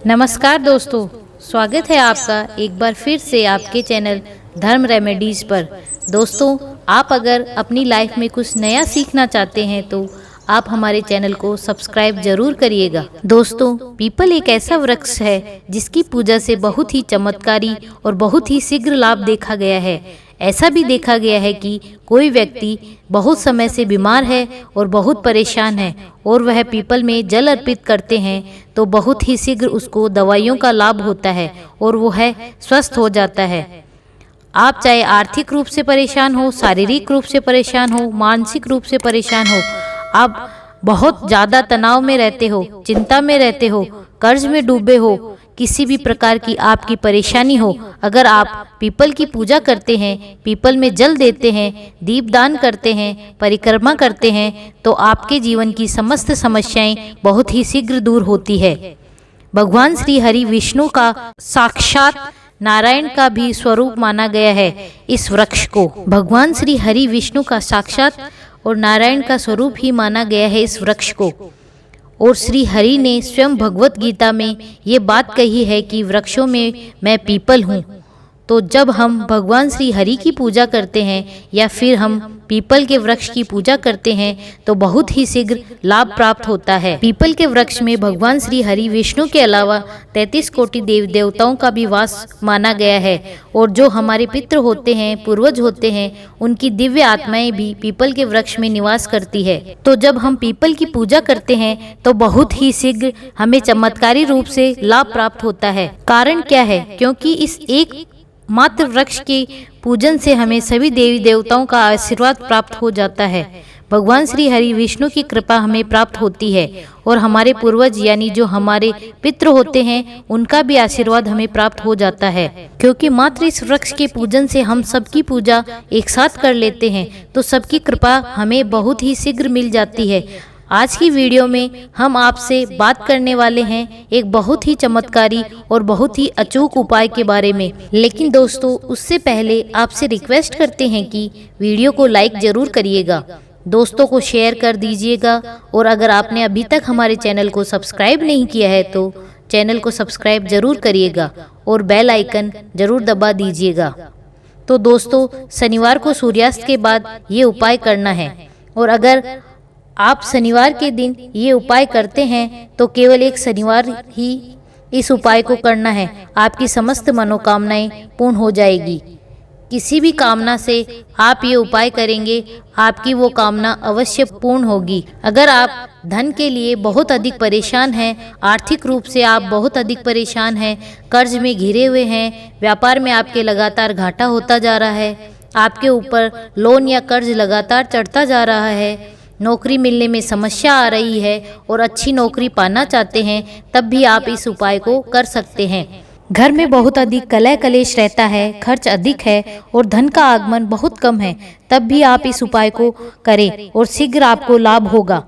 नमस्कार दोस्तों, स्वागत है आपका एक बार फिर से आपके चैनल धर्म रेमेडीज़ पर। दोस्तों, आप अगर अपनी लाइफ में कुछ नया सीखना चाहते हैं तो आप हमारे चैनल को सब्सक्राइब जरूर करिएगा। दोस्तों, पीपल एक ऐसा वृक्ष है जिसकी पूजा से बहुत ही चमत्कारी और बहुत ही शीघ्र लाभ देखा गया है। ऐसा भी देखा गया है कि कोई व्यक्ति बहुत समय से बीमार है और बहुत परेशान है और वह पीपल में जल अर्पित करते हैं तो बहुत ही शीघ्र उसको दवाइयों का लाभ होता है और वो है स्वस्थ हो जाता है। आप चाहे आर्थिक रूप से परेशान हो, शारीरिक रूप से परेशान हो, मानसिक रूप से परेशान हो, आप बहुत ज़्यादा तनाव में रहते हो, चिंता में रहते हो, कर्ज में डूबे हो, किसी भी प्रकार की आपकी परेशानी हो, अगर आप पीपल की पूजा करते हैं, पीपल में जल देते हैं, दीपदान करते हैं, परिक्रमा करते हैं तो आपके जीवन की समस्त समस्याएं बहुत ही शीघ्र दूर होती है। भगवान श्री हरि विष्णु का साक्षात नारायण का भी स्वरूप माना गया है इस वृक्ष को। भगवान श्री हरि विष्णु का साक्षात और नारायण का स्वरूप ही माना गया है इस वृक्ष को। और श्री हरि ने स्वयं भगवत गीता में ये बात कही है कि वृक्षों में मैं पीपल हूँ। तो जब हम भगवान श्री हरि की पूजा करते हैं या फिर हम पीपल के वृक्ष की पूजा करते हैं तो बहुत ही शीघ्र लाभ प्राप्त होता है। पीपल के वृक्ष में भगवान श्री हरि विष्णु के अलावा 33 कोटि देव देवताओं का भी वास माना गया है और जो हमारे पितृ होते हैं, पूर्वज होते हैं, उनकी दिव्य आत्माएं भी पीपल के वृक्ष में निवास करती है। तो जब हम पीपल की पूजा करते हैं तो बहुत ही शीघ्र हमें चमत्कारी रूप से लाभ प्राप्त होता है। कारण क्या है? क्योंकि इस एक मात्र वृक्ष के पूजन से हमें सभी देवी देवताओं का आशीर्वाद प्राप्त हो जाता है। भगवान श्री हरि विष्णु की कृपा हमें प्राप्त होती है और हमारे पूर्वज यानी जो हमारे पितृ होते हैं उनका भी आशीर्वाद हमें प्राप्त हो जाता है। क्योंकि मात्र इस वृक्ष के पूजन से हम सबकी पूजा एक साथ कर लेते हैं तो सबकी कृपा हमें बहुत ही शीघ्र मिल जाती है। आज की वीडियो में हम आपसे बात करने वाले हैं एक बहुत ही चमत्कारी और बहुत ही अचूक उपाय के बारे में। लेकिन दोस्तों, उससे पहले आपसे रिक्वेस्ट करते हैं कि वीडियो को लाइक जरूर करिएगा, दोस्तों को शेयर कर दीजिएगा और अगर आपने अभी तक हमारे चैनल को सब्सक्राइब नहीं किया है तो चैनल को सब्सक्राइब जरूर करिएगा और बेल आइकन जरूर दबा दीजिएगा। तो दोस्तों, शनिवार को सूर्यास्त के बाद ये उपाय करना है और अगर आप शनिवार के दिन ये उपाय करते हैं तो केवल एक शनिवार ही इस उपाय को करना है, आपकी समस्त मनोकामनाएं पूर्ण हो जाएगी। किसी भी कामना से आप ये उपाय करेंगे, आपकी वो कामना अवश्य पूर्ण होगी। अगर आप धन के लिए बहुत अधिक परेशान हैं, आर्थिक रूप से आप बहुत अधिक परेशान हैं, कर्ज में घिरे हुए हैं, व्यापार में आपके लगातार घाटा होता जा रहा है, आपके ऊपर लोन या कर्ज लगातार चढ़ता जा रहा है, नौकरी मिलने में समस्या आ रही है और अच्छी नौकरी पाना चाहते हैं, तब भी आप इस उपाय को कर सकते हैं। घर में बहुत अधिक कलह कलेश रहता है, खर्च अधिक है और धन का आगमन बहुत कम है, तब भी आप इस उपाय को करें और शीघ्र आपको लाभ होगा।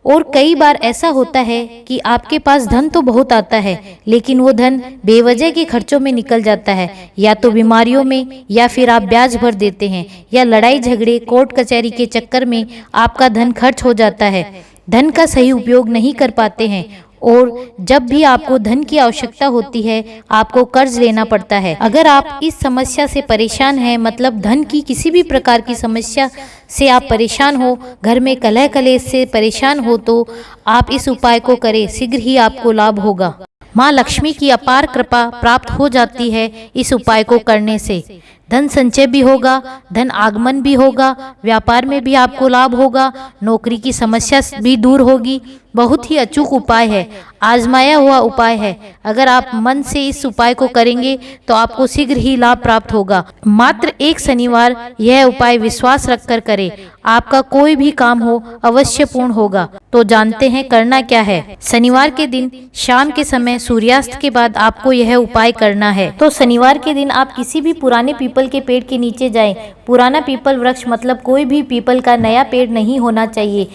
और कई बार ऐसा होता है कि आपके पास धन तो बहुत आता है लेकिन वो धन बेवजह के खर्चों में निकल जाता है, या तो बीमारियों में, या फिर आप ब्याज भर देते हैं, या लड़ाई झगड़े कोर्ट कचहरी के चक्कर में आपका धन खर्च हो जाता है, धन का सही उपयोग नहीं कर पाते हैं और जब भी आपको धन की आवश्यकता होती है आपको कर्ज लेना पड़ता है। अगर आप इस समस्या से परेशान हैं, मतलब धन की किसी भी प्रकार की समस्या से आप परेशान हो, घर में कलह कलेश से परेशान हो, तो आप इस उपाय को करें, शीघ्र ही आपको लाभ होगा। माँ लक्ष्मी की अपार कृपा प्राप्त हो जाती है इस उपाय को करने से। धन संचय भी होगा, धन आगमन भी होगा, व्यापार में भी आपको लाभ होगा, नौकरी की समस्या भी दूर होगी। बहुत ही अचूक उपाय है, आजमाया हुआ उपाय है। अगर आप मन से इस उपाय को करेंगे तो आपको शीघ्र ही लाभ प्राप्त होगा। मात्र एक शनिवार यह उपाय विश्वास रखकर करें, आपका कोई भी काम हो अवश्य पूर्ण होगा। तो जानते हैं करना क्या है। शनिवार के दिन शाम के समय सूर्यास्त के बाद आपको यह उपाय करना है। तो शनिवार के दिन आप किसी भी पुराने पीपल के पेड़ के नीचे जाएं। पुराना पीपल वृक्ष मतलब कोई भी पीपल का नया पेड़ नहीं होना चाहिए।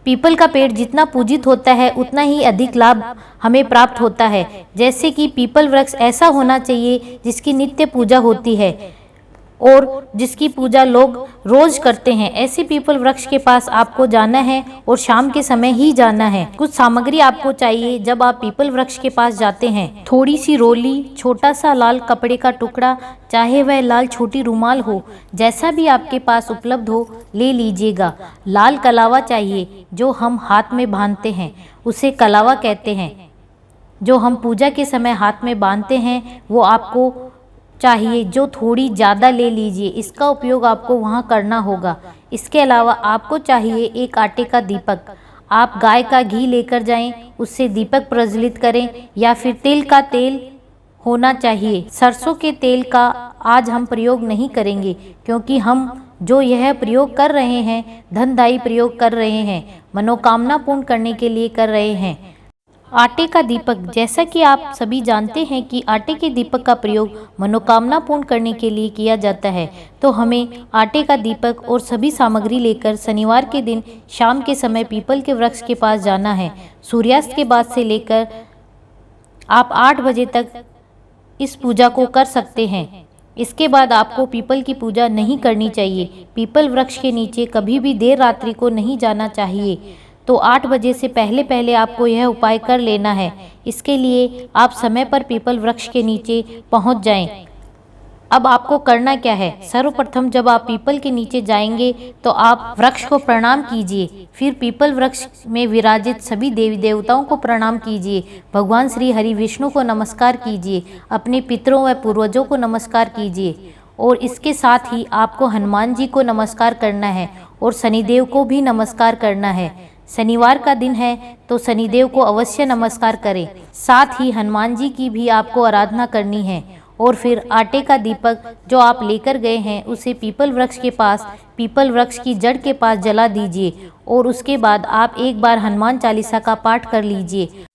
पीपल का पेड़ जितना पूजित होता है उतना ही अधिक लाभ हमें प्राप्त होता है। जैसे कि पीपल वृक्ष ऐसा होना चाहिए जिसकी नित्य पूजा होती है और जिसकी पूजा लोग रोज करते हैं। ऐसे पीपल वृक्ष के पास आपको जाना है और शाम के समय ही जाना है। कुछ सामग्री आपको चाहिए जब आप पीपल वृक्ष के पास जाते हैं। थोड़ी सी रोली, छोटा सा लाल कपड़े का टुकड़ा, चाहे वह लाल छोटी रुमाल हो, जैसा भी आपके पास उपलब्ध हो ले लीजिएगा। लाल कलावा चाहिए जो हम हाथ में बांधते हैं, उसे कलावा कहते हैं। जो हम पूजा के समय हाथ में बांधते हैं वो आपको चाहिए, जो थोड़ी ज़्यादा ले लीजिए। इसका उपयोग आपको वहाँ करना होगा। इसके अलावा आपको चाहिए एक आटे का दीपक। आप गाय का घी लेकर जाएं, उससे दीपक प्रज्वलित करें, या फिर तिल का तेल होना चाहिए। सरसों के तेल का आज हम प्रयोग नहीं करेंगे, क्योंकि हम जो यह प्रयोग कर रहे हैं धनदायी प्रयोग कर रहे हैं, मनोकामना पूर्ण करने के लिए कर रहे हैं। आटे का दीपक, जैसा कि आप सभी जानते हैं कि आटे के दीपक का प्रयोग मनोकामना पूर्ण करने के लिए किया जाता है, तो हमें आटे का दीपक और सभी सामग्री लेकर शनिवार के दिन शाम के समय पीपल के वृक्ष के पास जाना है। सूर्यास्त के बाद से लेकर आप 8 बजे तक इस पूजा को कर सकते हैं। इसके बाद आपको पीपल की पूजा नहीं करनी चाहिए। पीपल वृक्ष के नीचे कभी भी देर रात्रि को नहीं जाना चाहिए। तो 8 बजे से पहले पहले आपको यह उपाय कर लेना है। इसके लिए आप समय पर पीपल वृक्ष के नीचे पहुंच जाएं। अब आपको करना क्या है? सर्वप्रथम जब आप पीपल के नीचे जाएंगे तो आप वृक्ष को प्रणाम कीजिए। फिर पीपल वृक्ष में विराजित सभी देवी देवताओं को प्रणाम कीजिए। भगवान श्री हरि विष्णु को नमस्कार कीजिए। अपने पितरों व पूर्वजों को नमस्कार कीजिए। और इसके साथ ही आपको हनुमान जी को नमस्कार करना है और शनिदेव को भी नमस्कार करना है। शनिवार का दिन है तो शनिदेव को अवश्य नमस्कार करें। साथ ही हनुमान जी की भी आपको आराधना करनी है। और फिर आटे का दीपक जो आप लेकर गए हैं उसे पीपल वृक्ष के पास, पीपल वृक्ष की जड़ के पास जला दीजिए। और उसके बाद आप एक बार हनुमान चालीसा का पाठ कर लीजिए।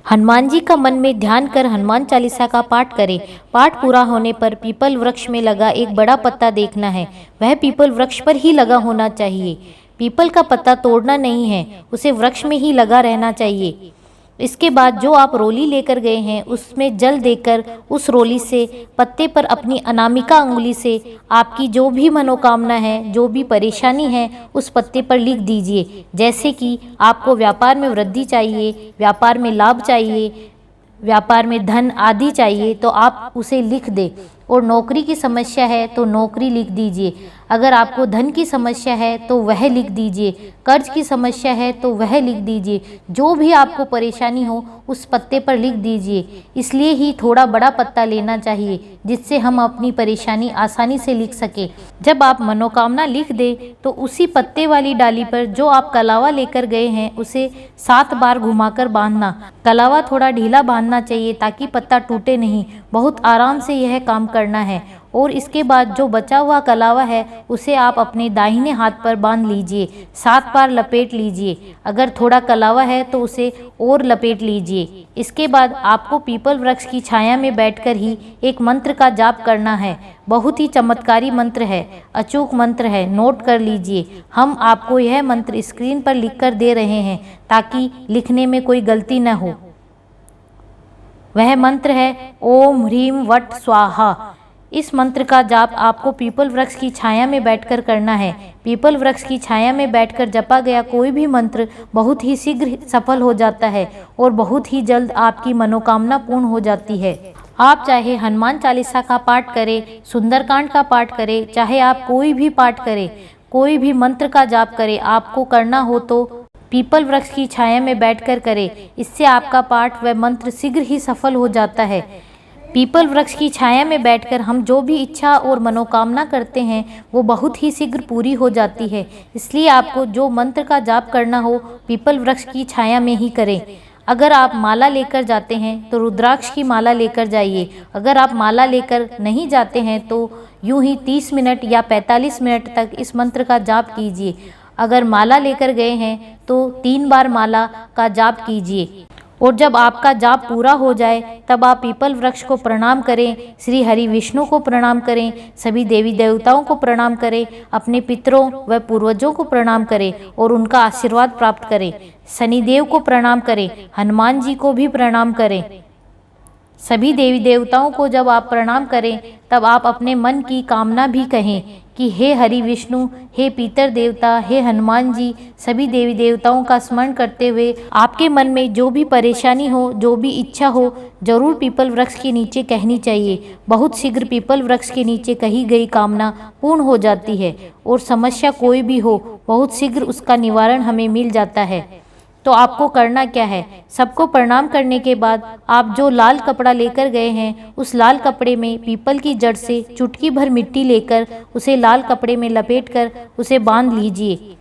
हनुमान जी का मन में ध्यान कर हनुमान चालीसा का पाठ करें। पाठ पूरा होने पर पीपल वृक्ष में लगा एक बड़ा पत्ता देखना है। वह पीपल वृक्ष पर ही लगा होना चाहिए। पीपल का पत्ता तोड़ना नहीं है, उसे वृक्ष में ही लगा रहना चाहिए। इसके बाद जो आप रोली लेकर गए हैं उसमें जल देकर उस रोली से पत्ते पर अपनी अनामिका अंगुली से आपकी जो भी मनोकामना है, जो भी परेशानी है, उस पत्ते पर लिख दीजिए। जैसे कि आपको व्यापार में वृद्धि चाहिए, व्यापार में लाभ चाहिए, व्यापार में धन आदि चाहिए, तो आप उसे लिख दें। और नौकरी की समस्या है तो नौकरी लिख दीजिए। अगर आपको धन की समस्या है तो वह लिख दीजिए। कर्ज की समस्या है तो वह लिख दीजिए। जो भी आपको परेशानी हो उस पत्ते पर लिख दीजिए। इसलिए ही थोड़ा बड़ा पत्ता लेना चाहिए जिससे हम अपनी परेशानी आसानी से लिख सके। जब आप मनोकामना लिख दें तो उसी पत्ते वाली डाली पर जो आप कलावा लेकर गए हैं उसे 7 बार घुमाकर बांधना। कलावा थोड़ा ढीला बांधना चाहिए ताकि पत्ता टूटे नहीं। बहुत आराम से यह काम करना है। और इसके बाद जो बचा हुआ कलावा है उसे आप अपने दाहिने हाथ पर बांध लीजिए। 7 बार लपेट लीजिए। अगर थोड़ा कलावा है तो उसे और लपेट लीजिए। इसके बाद आपको पीपल वृक्ष की छाया में बैठकर ही एक मंत्र का जाप करना है। बहुत ही चमत्कारी मंत्र है, अचूक मंत्र है, नोट कर लीजिए। हम आपको यह मंत्र स्क्रीन पर लिखकर दे रहे हैं ताकि लिखने में कोई गलती न हो। वह मंत्र है ओम ह्रीम वट स्वाहा। इस मंत्र का जाप आपको पीपल वृक्ष की छाया में बैठकर करना है। पीपल वृक्ष की छाया में बैठकर जपा गया कोई भी मंत्र बहुत ही शीघ्र सफल हो जाता है और बहुत ही जल्द आपकी मनोकामना पूर्ण हो जाती है। आप चाहे हनुमान चालीसा का पाठ करें, सुंदरकांड का पाठ करें, चाहे आप कोई भी पाठ करें, कोई भी मंत्र का जाप करें, आपको करना हो तो पीपल वृक्ष की छाया में बैठकर करें। इससे आपका पाठ व मंत्र शीघ्र ही सफल हो जाता है। पीपल वृक्ष की छाया में बैठकर हम जो भी इच्छा और मनोकामना करते हैं वो बहुत ही शीघ्र पूरी हो जाती है। इसलिए आपको जो मंत्र का जाप करना हो पीपल वृक्ष की छाया में ही करें। अगर आप माला लेकर जाते हैं तो रुद्राक्ष की माला लेकर जाइए। अगर आप माला लेकर नहीं जाते हैं तो यूं ही 30 मिनट या 45 मिनट तक इस मंत्र का जाप कीजिए। अगर माला लेकर गए हैं तो 3 बार माला का जाप कीजिए। और जब आपका जाप पूरा हो जाए तब आप पीपल वृक्ष को प्रणाम करें, श्री हरि विष्णु को प्रणाम करें, सभी देवी देवताओं को प्रणाम करें, अपने पितरों व पूर्वजों को प्रणाम करें और उनका आशीर्वाद प्राप्त करें। शनिदेव को प्रणाम करें, हनुमान जी को भी प्रणाम करें। सभी देवी देवताओं को जब आप प्रणाम करें तब आप अपने मन की कामना भी कहें कि हे हरि विष्णु, हे पीतर देवता, हे हनुमान जी, सभी देवी देवताओं का स्मरण करते हुए आपके मन में जो भी परेशानी हो, जो भी इच्छा हो, जरूर पीपल वृक्ष के नीचे कहनी चाहिए। बहुत शीघ्र पीपल वृक्ष के नीचे कही गई कामना पूर्ण हो जाती है और समस्या कोई भी हो, बहुत शीघ्र उसका निवारण हमें मिल जाता है। तो आपको करना क्या है, सबको प्रणाम करने के बाद आप जो लाल कपड़ा लेकर गए हैं उस लाल कपड़े में पीपल की जड़ से चुटकी भर मिट्टी लेकर उसे लाल कपड़े में लपेटकर उसे बांध लीजिए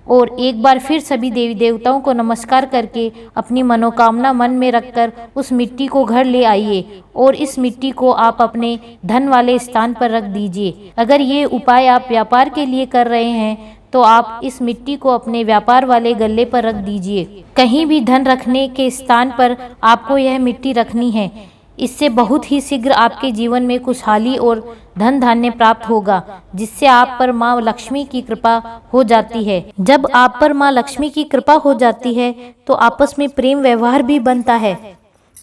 और एक बार फिर सभी देवी देवताओं को नमस्कार करके अपनी मनोकामना मन में रखकर उस मिट्टी को घर ले आइए और इस मिट्टी को आप अपने धन वाले स्थान पर रख दीजिए। अगर ये उपाय आप व्यापार के लिए कर रहे हैं तो आप इस मिट्टी को अपने व्यापार वाले गल्ले पर रख दीजिए। कहीं भी धन रखने के स्थान पर आपको यह मिट्टी रखनी है। इससे बहुत ही शीघ्र आपके जीवन में खुशहाली और धन धान्य प्राप्त होगा, जिससे आप पर माँ लक्ष्मी की कृपा हो जाती है। जब आप पर माँ लक्ष्मी की कृपा हो जाती है तो आपस में प्रेम व्यवहार भी बनता है,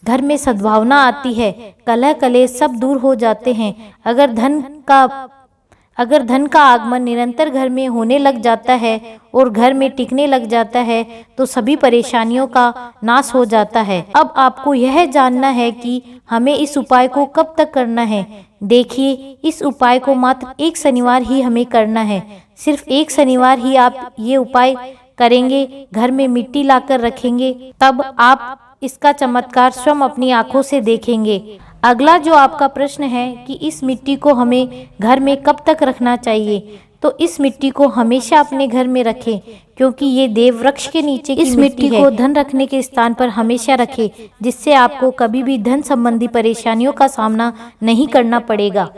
घर में सद्भावना आती है, कलह कलेश सब दूर हो जाते हैं। अगर धन का आगमन निरंतर घर में होने लग जाता है और घर में टिकने लग जाता है तो सभी परेशानियों का नाश हो जाता है। अब आपको यह जानना है कि हमें इस उपाय को कब तक करना है। देखिए, इस उपाय को मात्र एक शनिवार ही हमें करना है। सिर्फ एक शनिवार ही आप ये उपाय करेंगे, घर में मिट्टी लाकर रखेंगे, तब आप इसका चमत्कार स्वयं अपनी आंखों से देखेंगे। अगला जो आपका प्रश्न है कि इस मिट्टी को हमें घर में कब तक रखना चाहिए, तो इस मिट्टी को हमेशा अपने घर में रखें, क्योंकि ये देव वृक्ष के नीचे इस मिट्टी को धन रखने के स्थान पर हमेशा रखें, जिससे आपको कभी भी धन संबंधी परेशानियों का सामना नहीं करना पड़ेगा।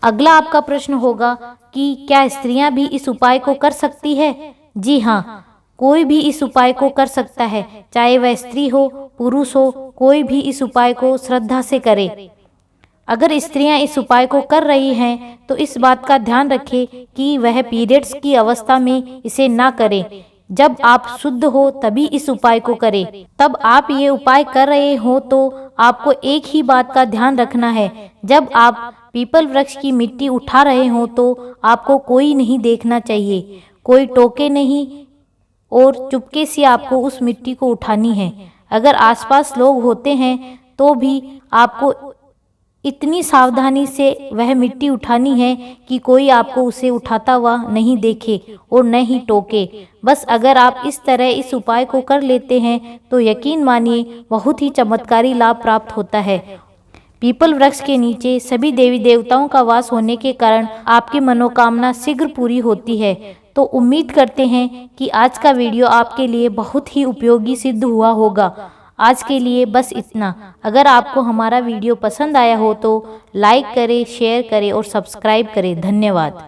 अगला आपका प्रश्न होगा कि क्या स्त्रियां भी इस उपाय को कर सकती है? जी हाँ, कोई भी इस उपाय को कर सकता है, चाहे वह स्त्री हो पुरुष हो, कोई भी इस उपाय को श्रद्धा से करे। अगर स्त्रियां इस उपाय को कर रही हैं तो इस बात का ध्यान रखें कि वह पीरियड्स की अवस्था में इसे ना करें। जब आप शुद्ध हो तभी इस उपाय को करें। तब आप ये उपाय कर रहे हो तो आपको एक ही बात का ध्यान रखना है, जब आप पीपल वृक्ष की मिट्टी उठा रहे हो तो आपको कोई नहीं देखना चाहिए, कोई टोके नहीं और चुपके से आपको उस मिट्टी को उठानी है। अगर आसपास लोग होते हैं तो भी आपको इतनी सावधानी से वह मिट्टी उठानी है कि कोई आपको उसे उठाता हुआ नहीं देखे और न ही टोके। बस अगर आप इस तरह इस उपाय को कर लेते हैं तो यकीन मानिए बहुत ही चमत्कारी लाभ प्राप्त होता है। पीपल वृक्ष के नीचे सभी देवी देवताओं का वास होने के कारण आपकी मनोकामना शीघ्र पूरी होती है। तो उम्मीद करते हैं कि आज का वीडियो आपके लिए बहुत ही उपयोगी सिद्ध हुआ होगा। आज के लिए बस इतना। अगर आपको हमारा वीडियो पसंद आया हो तो लाइक करें, शेयर करें और सब्सक्राइब करें। धन्यवाद।